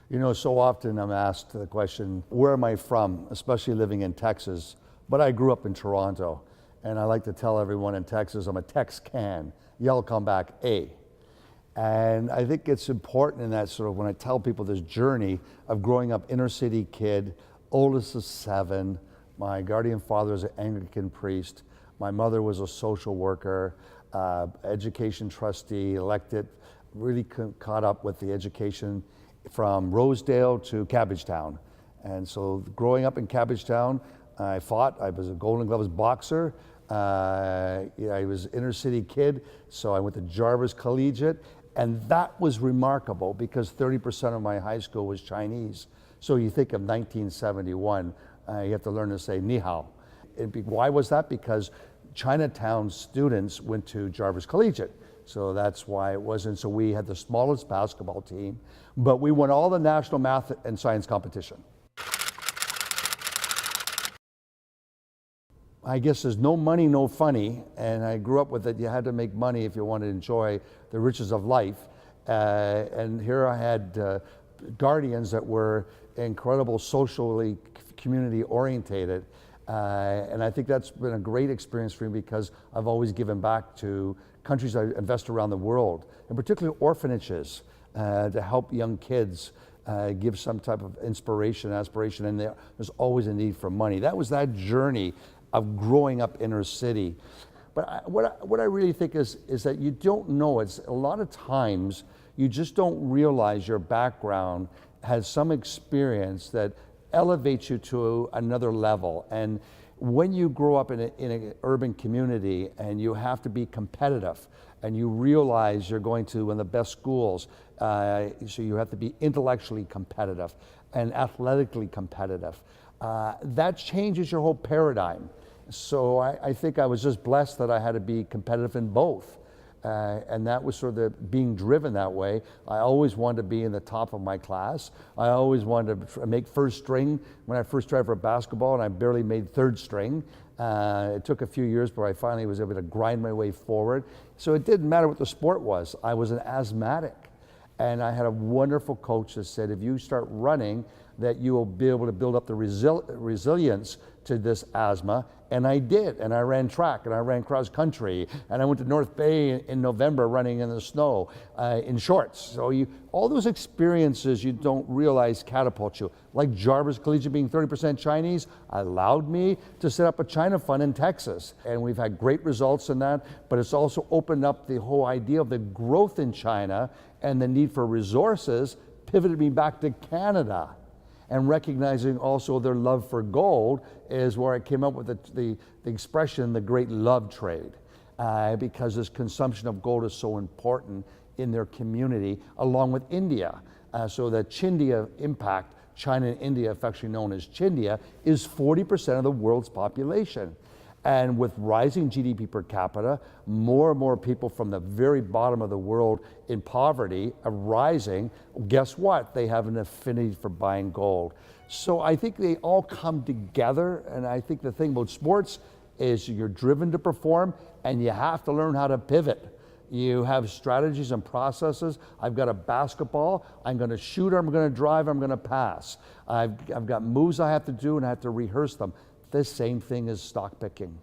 You know, so often I'm asked the question, where am I from, especially living in Texas? But I grew up in Toronto, and I like to tell everyone in Texas, I'm a TexCan. Y'all come back A. And I think it's important in that sort of, when I tell people this journey of growing up inner city kid, oldest of 7, my guardian father was an Anglican priest, my mother was a social worker, education trustee, elected, really caught up with the education from Rosedale to Cabbagetown. And so growing up in Cabbagetown, I fought. I was a Golden Gloves boxer. I was inner city kid, so I went to Jarvis Collegiate. And that was remarkable because 30% of my high school was Chinese. So you think of 1971, you have to learn to say ni hao. Why was that? Because Chinatown students went to Jarvis Collegiate. So that's why it wasn't. So we had the smallest basketball team, but we won all the national math and science competition. I guess there's no money, no funny, and I grew up with it. You had to make money if you wanted to enjoy the riches of life. And here I had guardians that were incredible, socially, community orientated. And I think that's been a great experience for me because I've always given back to countries I invest around the world, and particularly orphanages, to help young kids give some type of inspiration, aspiration, and there's always a need for money. That was that journey of growing up inner city. But what I really think is that you don't know. It's a lot of times you just don't realize your background has some experience that elevates you to another level. And when you grow up in an urban community and you have to be competitive and you realize you're going to one of the best schools, so you have to be intellectually competitive and athletically competitive, that changes your whole paradigm. So I think I was just blessed that I had to be competitive in both. And that was sort of being driven that way. I always wanted to be in the top of my class. I always wanted to make first string. When I first tried for basketball, and I barely made third string. It took a few years, but I finally was able to grind my way forward. So it didn't matter what the sport was. I was an asthmatic. And I had a wonderful coach that said, if you start running, that you will be able to build up the resilience to this asthma. And I did, and I ran track, and I ran cross country, and I went to North Bay in November running in the snow in shorts. So all those experiences you don't realize catapult you. Like Jarvis Collegiate being 30% Chinese allowed me to set up a China fund in Texas. And we've had great results in that, but it's also opened up the whole idea of the growth in China and the need for resources, pivoted me back to Canada. And recognizing also their love for gold is where I came up with the expression, the great love trade, because this consumption of gold is so important in their community, along with India. So the Chindia impact, China and India, affectionately known as Chindia, is 40% of the world's population. And with rising GDP per capita, more and more people from the very bottom of the world in poverty are rising. Guess what? They have an affinity for buying gold. So I think they all come together. And I think the thing about sports is you're driven to perform and you have to learn how to pivot. You have strategies and processes. I've got a basketball. I'm going to shoot, I'm going to drive, I'm going to pass. I've got moves I have to do and I have to rehearse them. The same thing as stock picking.